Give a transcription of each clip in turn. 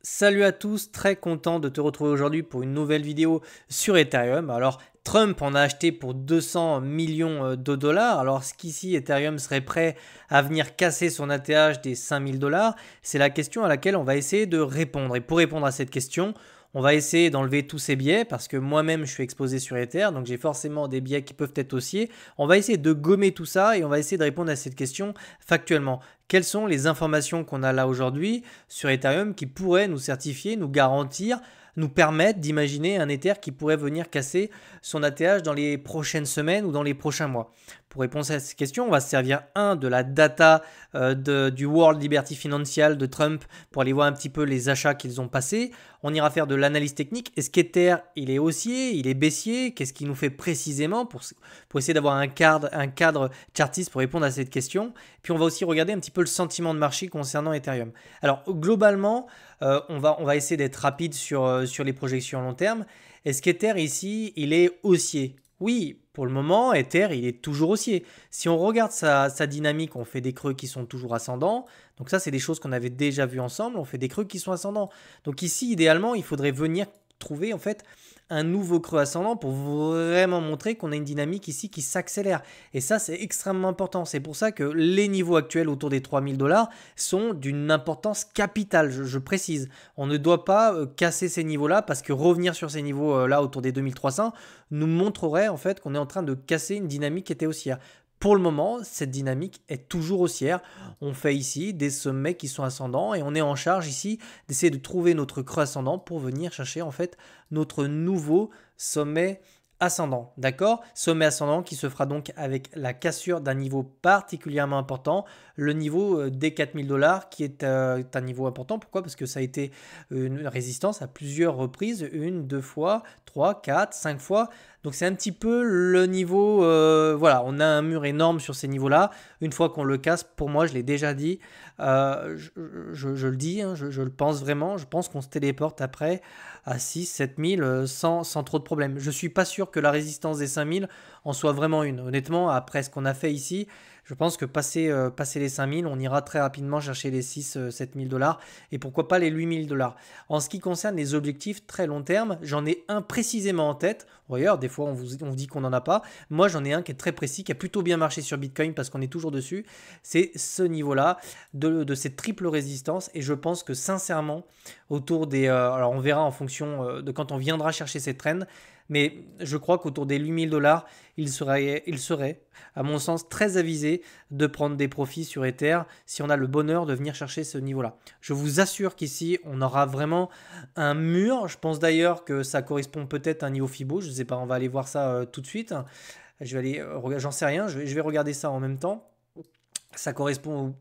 Salut à tous, très content de te retrouver aujourd'hui pour une nouvelle vidéo sur Ethereum. Alors Trump en a acheté pour 200 millions de dollars. Alors est-ce qu'ici Ethereum serait prêt à venir casser son ATH des 5000 dollars? C'est la question à laquelle on va essayer de répondre. Et pour répondre à cette question, on va essayer d'enlever tous ces biais parce que moi-même je suis exposé sur Ether, donc j'ai forcément des biais qui peuvent être haussiers. On va essayer de gommer tout ça et on va essayer de répondre à cette question factuellement. Quelles sont les informations qu'on a là aujourd'hui sur Ethereum qui pourraient nous certifier, nous garantir, nous permettre d'imaginer un Ether qui pourrait venir casser son ATH dans les prochaines semaines ou dans les prochains mois? Pour répondre à cette question, on va se servir de la data du World Liberty Financial de Trump pour aller voir un petit peu les achats qu'ils ont passés. On ira faire de l'analyse technique. Est-ce qu'Ether, il est haussier, il est baissier? Qu'est-ce qu'il nous fait précisément pour essayer d'avoir un cadre chartiste pour répondre à cette question? Puis on va aussi regarder un petit peu le sentiment de marché concernant Ethereum. Alors globalement, on va essayer d'être rapide sur les projections à long terme. Est-ce qu'Ether ici, il est haussier? Oui, pour le moment, Ether, il est toujours haussier. Si on regarde sa dynamique, on fait des creux qui sont toujours ascendants. Donc ça, c'est des choses qu'on avait déjà vues ensemble. On fait des creux qui sont ascendants. Donc ici, idéalement, il faudrait venir trouver en fait un nouveau creux ascendant pour vraiment montrer qu'on a une dynamique ici qui s'accélère. Et ça, c'est extrêmement important. C'est pour ça que les niveaux actuels autour des 3000 dollars sont d'une importance capitale, je précise. On ne doit pas casser ces niveaux-là parce que revenir sur ces niveaux-là autour des 2300 nous montrerait en fait qu'on est en train de casser une dynamique qui était haussière. Pour le moment, cette dynamique est toujours haussière. On fait ici des sommets qui sont ascendants et on est en charge ici d'essayer de trouver notre creux ascendant pour venir chercher en fait notre nouveau sommet ascendant. D'accord? Sommet ascendant qui se fera donc avec la cassure d'un niveau particulièrement important, le niveau des 4000 dollars qui est un niveau important. Pourquoi? Parce que ça a été une résistance à plusieurs reprises, une, deux fois, 3, 4, 5 fois. Donc c'est un petit peu le niveau, voilà, on a un mur énorme sur ces niveaux-là. Une fois qu'on le casse, pour moi, je l'ai déjà dit, je le dis, hein, je le pense vraiment, je pense qu'on se téléporte après à 6, 7000 sans trop de problèmes. Je ne suis pas sûr que la résistance des 5000 en soit vraiment une. Honnêtement, après ce qu'on a fait ici, je pense que passer les 5000, on ira très rapidement chercher les 6, 7000 dollars et pourquoi pas les 8000 dollars. En ce qui concerne les objectifs très long terme, j'en ai un précisément en tête. D'ailleurs, des fois, on vous dit qu'on n'en a pas. Moi, j'en ai un qui est très précis, qui a plutôt bien marché sur Bitcoin parce qu'on est toujours dessus. C'est ce niveau-là de cette triple résistance. Et je pense que sincèrement, autour des... alors, on verra en fonction de quand on viendra chercher ces trends. Mais je crois qu'autour des 8000 dollars, il serait, à mon sens, très avisé de prendre des profits sur Ether si on a le bonheur de venir chercher ce niveau-là. Je vous assure qu'ici, on aura vraiment un mur. Je pense d'ailleurs que ça correspond peut-être à un niveau Fibo. Je ne sais pas, on va aller voir ça tout de suite. Je vais aller, j'en sais rien, je vais regarder ça en même temps. Ça correspond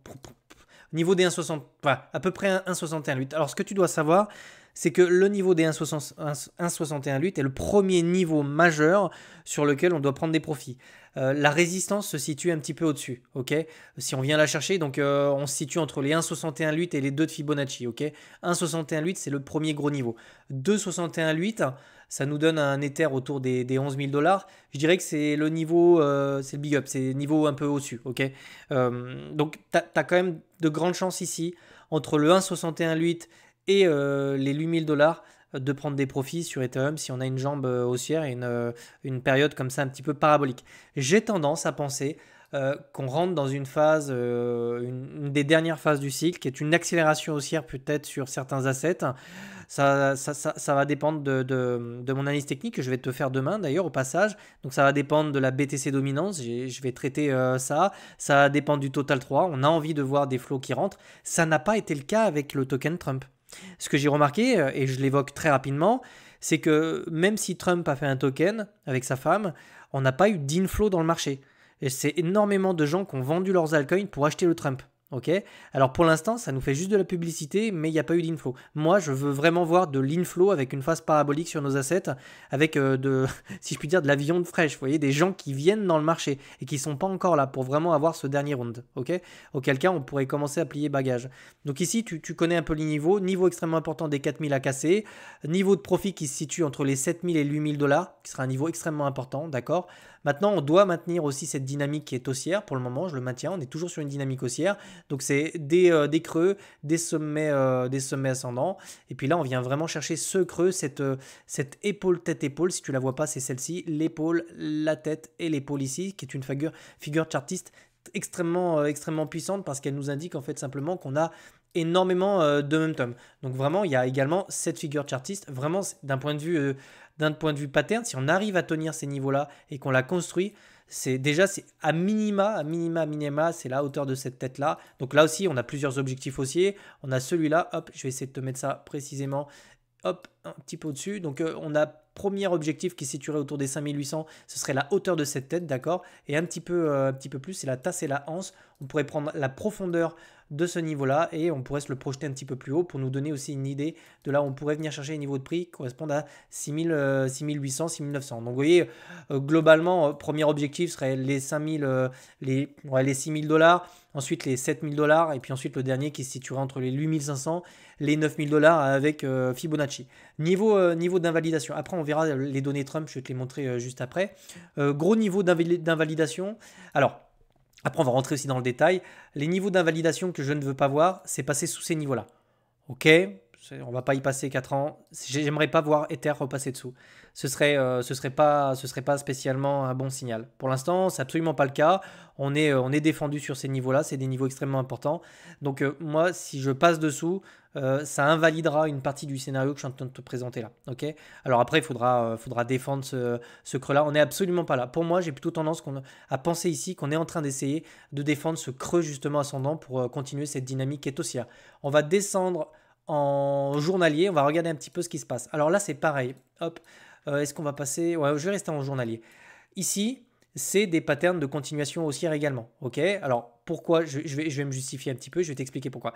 au niveau des 1,60, voilà, à peu près 1,61,8. Alors, ce que tu dois savoir, c'est que le niveau des 1,61,8 est le premier niveau majeur sur lequel on doit prendre des profits. La résistance se situe un petit peu au-dessus, ok? Si on vient la chercher, donc on se situe entre les 1,61,8 et les 2 de Fibonacci, ok? 1,61,8, c'est le premier gros niveau. 2,61,8, ça nous donne un Ether autour des 11 000 dollars. Je dirais que c'est le niveau, c'est le big up, c'est le niveau un peu au-dessus, ok? Donc, tu as quand même de grandes chances ici, entre le 1,61,8 et les 8000 dollars de prendre des profits sur Ethereum si on a une jambe haussière et une période comme ça un petit peu parabolique. J'ai tendance à penser qu'on rentre dans une phase, une des dernières phases du cycle, qui est une accélération haussière peut-être sur certains assets. Ça va dépendre de mon analyse technique que je vais te faire demain d'ailleurs au passage. Donc ça va dépendre de la BTC dominance, je vais traiter ça. Ça va dépendre du Total 3. On a envie de voir des flots qui rentrent. Ça n'a pas été le cas avec le token Trump. Ce que j'ai remarqué, et je l'évoque très rapidement, c'est que même si Trump a fait un token avec sa femme, on n'a pas eu d'inflow dans le marché. Et c'est énormément de gens qui ont vendu leurs altcoins pour acheter le Trump. Ok. Alors pour l'instant, ça nous fait juste de la publicité, mais il n'y a pas eu d'inflow. Moi, je veux vraiment voir de l'inflow avec une phase parabolique sur nos assets, avec si je puis dire, de la viande fraîche. Vous voyez, des gens qui viennent dans le marché et qui ne sont pas encore là pour vraiment avoir ce dernier round. Ok. Auquel cas, on pourrait commencer à plier bagage. Donc ici, tu connais un peu les niveaux. Niveau extrêmement important des 4000 à casser. Niveau de profit qui se situe entre les 7000 et 8000 dollars, qui sera un niveau extrêmement important, d'accord. Maintenant, on doit maintenir aussi cette dynamique qui est haussière. Pour le moment, je le maintiens. On est toujours sur une dynamique haussière. Donc, c'est des creux, des sommets ascendants. Et puis là, on vient vraiment chercher ce creux, cette épaule, tête-épaule. Si tu la vois pas, c'est celle-ci. L'épaule, la tête et l'épaule ici, qui est une figure chartiste extrêmement puissante parce qu'elle nous indique en fait simplement qu'on a énormément de momentum. Donc vraiment, il y a également cette figure chartiste. Vraiment, d'un point de vue pattern, si on arrive à tenir ces niveaux-là et qu'on la construit, c'est à minima, c'est la hauteur de cette tête-là. Donc là aussi, on a plusieurs objectifs haussiers. On a celui-là, hop, je vais essayer de te mettre ça précisément. Hop, un petit peu au-dessus. Donc on a premier objectif qui se situerait autour des 5800, ce serait la hauteur de cette tête, d'accord. Et un petit peu plus, c'est la tasse et la anse. On pourrait prendre la profondeur de ce niveau-là et on pourrait se le projeter un petit peu plus haut pour nous donner aussi une idée de là où on pourrait venir chercher les niveaux de prix qui correspondent à 6800, 6900. Donc vous voyez, globalement, premier objectif serait les 6000 dollars, ensuite les 7000 dollars et puis ensuite le dernier qui se situerait entre les 8500, les 9000 dollars avec Fibonacci. Niveau d'invalidation. Après, on verra les données Trump, je vais te les montrer juste après. Gros niveau d'invalidation. Alors, après, on va rentrer aussi dans le détail. Les niveaux d'invalidation que je ne veux pas voir, c'est passer sous ces niveaux-là. Ok, on ne va pas y passer 4 ans. J'aimerais pas voir Ether repasser dessous. Ce serait pas spécialement un bon signal. Pour l'instant, c'est absolument pas le cas. On est défendu sur ces niveaux-là. C'est des niveaux extrêmement importants. Donc moi, si je passe dessous, ça invalidera une partie du scénario que je suis en train de te présenter là. Ok. Alors après, il faudra défendre ce creux-là. On n'est absolument pas là. Pour moi, j'ai plutôt tendance à penser ici qu'on est en train d'essayer de défendre ce creux justement ascendant pour continuer cette dynamique qui est haussière. On va descendre en journalier. On va regarder un petit peu ce qui se passe. Alors là, c'est pareil. Hop. Est-ce qu'on va passer? Ouais, je vais rester en journalier. Ici, c'est des patterns de continuation haussière également. Ok. Alors pourquoi je vais me justifier un petit peu. Je vais t'expliquer pourquoi.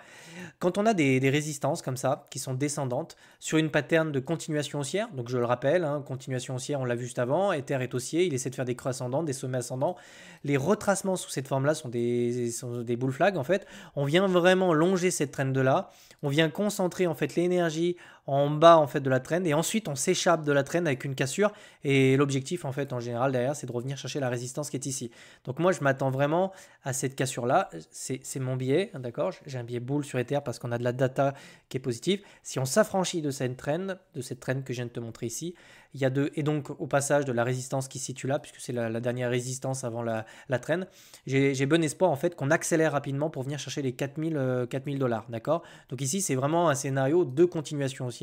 Quand on a des résistances comme ça, qui sont descendantes, sur une pattern de continuation haussière, donc je le rappelle, hein, continuation haussière, on l'a vu juste avant, Ether est haussier, il essaie de faire des creux ascendants, des sommets ascendants. Les retracements sous cette forme-là sont des bull flags en fait. On vient vraiment longer cette trend-là, on vient concentrer en fait l'énergie en bas en fait de la trend et ensuite on s'échappe de la trend avec une cassure et l'objectif en fait en général derrière c'est de revenir chercher la résistance qui est ici. Donc moi je m'attends vraiment à cette cassure là, c'est mon biais, d'accord, j'ai un biais bull sur Ether parce qu'on a de la data qui est positive. Si on s'affranchit de cette trend que je viens de te montrer ici, il y a et donc au passage de la résistance qui se situe là, puisque c'est la dernière résistance avant la trend, j'ai bon espoir en fait qu'on accélère rapidement pour venir chercher les 4000 dollars, d'accord. Donc ici c'est vraiment un scénario de continuation haussière.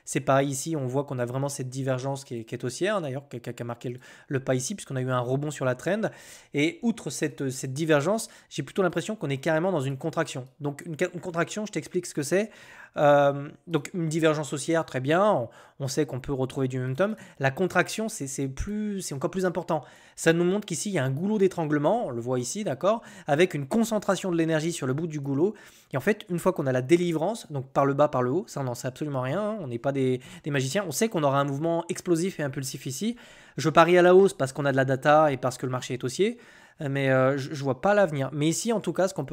C'est pareil ici, on voit qu'on a vraiment cette divergence qui est haussière, d'ailleurs, qui a marqué le pas ici, puisqu'on a eu un rebond sur la trend. Et outre cette divergence, j'ai plutôt l'impression qu'on est carrément dans une contraction. Donc une contraction, je t'explique ce que c'est. Donc une divergence haussière, très bien, on sait qu'on peut retrouver du momentum. La contraction, c'est encore plus important. Ça nous montre qu'ici, il y a un goulot d'étranglement, on le voit ici, d'accord, avec une concentration de l'énergie sur le bout du goulot. Et en fait, une fois qu'on a la délivrance, donc par le bas, par le haut, ça on n'en sait absolument rien, hein, on n'est pas des magiciens, on sait qu'on aura un mouvement explosif et impulsif ici. Je parie à la hausse parce qu'on a de la data et parce que le marché est haussier. Mais je ne vois pas l'avenir. Mais ici, en tout cas, ce qu'on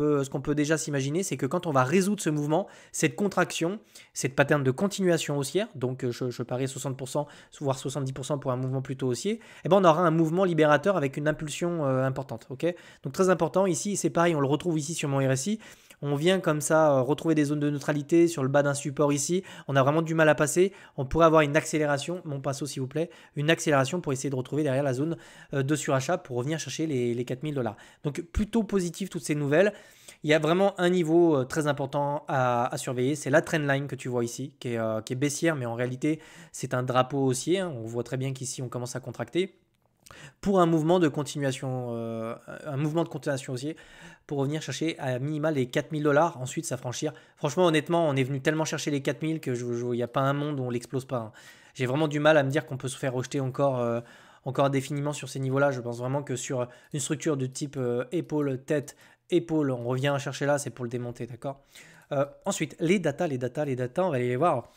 peut déjà s'imaginer, c'est que quand on va résoudre ce mouvement, cette contraction, cette pattern de continuation haussière, donc je parie 60%, voire 70% pour un mouvement plutôt haussier, eh ben on aura un mouvement libérateur avec une impulsion importante. Okay, donc très important, ici, c'est pareil, on le retrouve ici sur mon RSI. On vient comme ça retrouver des zones de neutralité sur le bas d'un support ici. On a vraiment du mal à passer. On pourrait avoir une accélération, mon pinceau s'il vous plaît, une accélération pour essayer de retrouver derrière la zone de surachat pour revenir chercher les 4000 dollars. Donc plutôt positif toutes ces nouvelles. Il y a vraiment un niveau très important à surveiller. C'est la trendline que tu vois ici, qui est baissière, mais en réalité, c'est un drapeau haussier. Hein. On voit très bien qu'ici, on commence à contracter pour un mouvement de continuation haussier pour revenir chercher à minima les 4000 dollars, ensuite s'affranchir. Franchement, honnêtement, on est venu tellement chercher les 4000 que il n'y a pas un monde où on l'explose pas. Hein. J'ai vraiment du mal à me dire qu'on peut se faire rejeter encore indéfiniment sur ces niveaux-là. Je pense vraiment que sur une structure de type épaule, tête, épaule, on revient chercher là, c'est pour le démonter, d'accord. Ensuite, les data, on va aller les voir.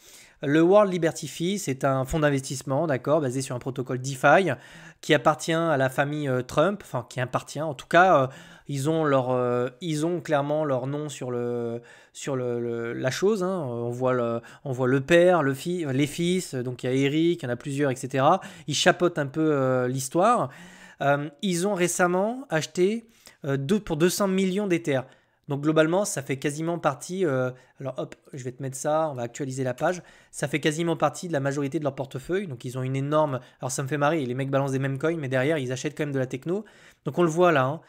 Le World Liberty Fee, c'est un fonds d'investissement, d'accord, basé sur un protocole DeFi qui appartient à la famille Trump, enfin qui appartient, en tout cas, ils ont clairement leur nom sur la chose. Hein. On voit le père, les fils, donc il y a Eric, il y en a plusieurs, etc. Ils chapeautent un peu l'histoire. Ils ont récemment acheté pour 200 millions d'Ether. Donc globalement, ça fait quasiment partie, alors hop, je vais te mettre ça, on va actualiser la page, ça fait quasiment partie de la majorité de leur portefeuille, donc ils ont une énorme, alors ça me fait marrer, les mecs balancent des mêmes coins, mais derrière ils achètent quand même de la techno, donc on le voit là, hein.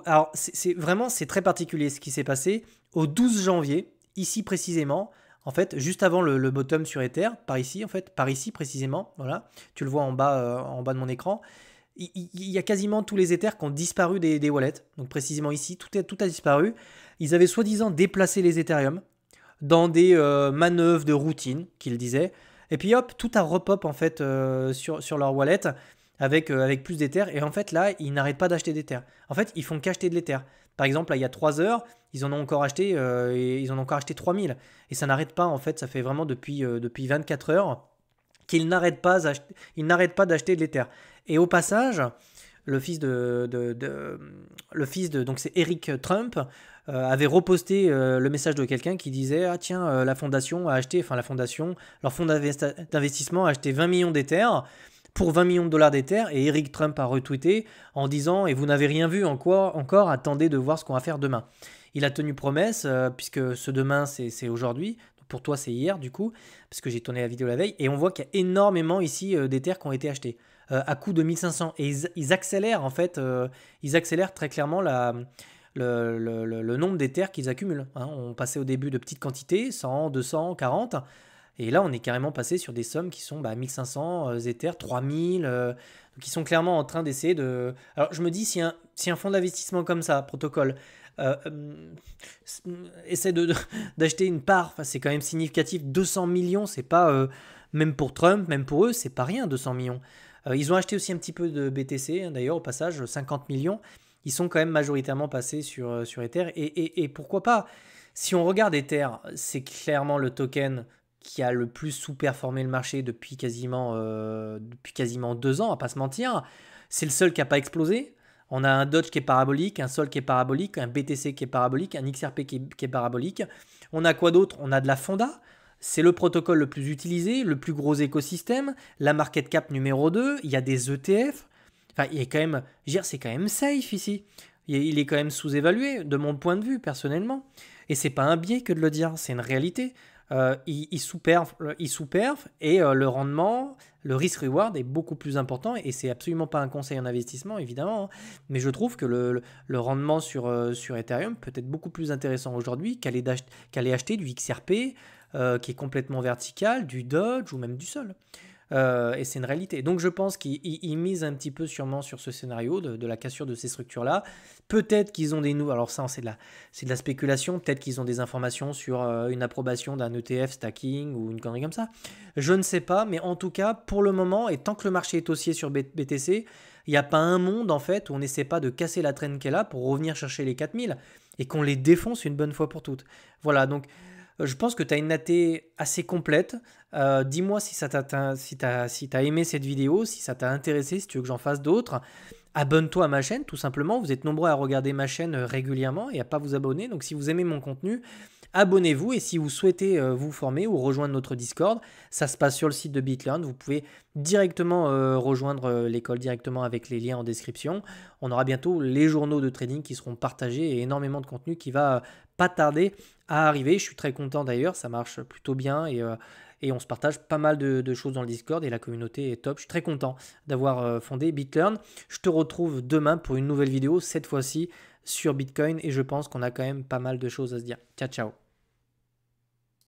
Alors c'est très particulier ce qui s'est passé, au 12 janvier, ici précisément, en fait, juste avant le bottom sur Ether, par ici en fait, par ici précisément, voilà, tu le vois en bas de mon écran, il y a quasiment tous les Ethers qui ont disparu des wallets. Donc précisément ici, tout a disparu. Ils avaient soi-disant déplacé les Ethereum dans des manœuvres de routine, qu'ils disaient. Et puis hop, tout a repop en fait sur leur wallet avec plus d'Ether. Et en fait là, ils n'arrêtent pas d'acheter d'Ether. En fait, ils font qu'acheter de l'Ether. Par exemple, là, il y a 3 heures, ils en ont encore acheté, ils en ont encore acheté 3000. Et ça n'arrête pas en fait, ça fait vraiment depuis 24 heures qu'ils n'arrêtent pas d'acheter de l'Ether. Et au passage, le fils de donc c'est Eric Trump, avait reposté le message de quelqu'un qui disait ah tiens la fondation a acheté, enfin la fondation, leur fonds d'investissement a acheté 20 millions d'Ether pour 20 millions de dollars d'Ether, et Eric Trump a retweeté en disant et vous n'avez rien vu encore, attendez de voir ce qu'on va faire demain. Il a tenu promesse puisque ce demain c'est aujourd'hui. Pour toi, c'est hier, du coup, parce que j'ai tourné la vidéo la veille. Et on voit qu'il y a énormément ici d'Ether qui ont été achetés à coût de 1500. Et ils accélèrent, en fait, ils accélèrent très clairement le nombre d'Ether qu'ils accumulent. Hein. On passait au début de petites quantités, 100, 200, 40. Et là, on est carrément passé sur des sommes qui sont 1500 Ether, 3000. Donc, ils sont clairement en train d'essayer de... Alors, je me dis, si un fonds d'investissement comme ça, Protocol, essaie d'acheter une part, enfin, c'est quand même significatif, 200 millions, c'est pas, même pour Trump, même pour eux, c'est pas rien, 200 millions. Ils ont acheté aussi un petit peu de BTC, hein, d'ailleurs, au passage, 50 millions. Ils sont quand même majoritairement passés sur Ether. Et pourquoi pas? Si on regarde Ether, c'est clairement le token qui a le plus sous-performé le marché depuis quasiment 2 ans, à pas se mentir. C'est le seul qui n'a pas explosé. On a un Dodge qui est parabolique, un Sol qui est parabolique, un BTC qui est parabolique, un XRP qui est parabolique. On a quoi d'autre? On a de la Fonda. C'est le protocole le plus utilisé, le plus gros écosystème, la market cap numéro 2, il y a des ETF. Enfin, il est quand même, c'est quand même safe ici. Il est quand même sous-évalué, de mon point de vue, personnellement. Et c'est pas un biais que de le dire, c'est une réalité. Il sous-perf et le rendement, le risk-reward est beaucoup plus important, et c'est absolument pas un conseil en investissement évidemment, hein, mais je trouve que le rendement sur Ethereum peut être beaucoup plus intéressant aujourd'hui qu'aller acheter du XRP qui est complètement vertical, du Dodge ou même du Sol. Et c'est une réalité. Donc je pense qu'ils misent un petit peu sûrement sur ce scénario de la cassure de ces structures-là. Peut-être qu'ils ont des nouveaux... Alors ça, c'est de la spéculation. Peut-être qu'ils ont des informations sur une approbation d'un ETF stacking ou une connerie comme ça. Je ne sais pas, mais en tout cas, pour le moment, et tant que le marché est haussier sur BTC, il n'y a pas un monde en fait où on n'essaie pas de casser la traîne qu'elle a pour revenir chercher les 4000 et qu'on les défonce une bonne fois pour toutes. Voilà, donc... Je pense que tu as une AT assez complète. Dis-moi si t'as aimé cette vidéo, si ça t'a intéressé, si tu veux que j'en fasse d'autres. Abonne-toi à ma chaîne, tout simplement. Vous êtes nombreux à regarder ma chaîne régulièrement et à pas vous abonner. Donc si vous aimez mon contenu, abonnez-vous. Et si vous souhaitez vous former ou rejoindre notre Discord, ça se passe sur le site de BitLearn. Vous pouvez directement rejoindre l'école directement avec les liens en description. On aura bientôt les journaux de trading qui seront partagés et énormément de contenu qui va pas tarder à arriver. Je suis très content d'ailleurs, ça marche plutôt bien et on se partage pas mal de choses dans le Discord et la communauté est top. Je suis très content d'avoir fondé BitLearn. Je te retrouve demain pour une nouvelle vidéo, cette fois-ci sur Bitcoin, et je pense qu'on a quand même pas mal de choses à se dire. Ciao, ciao.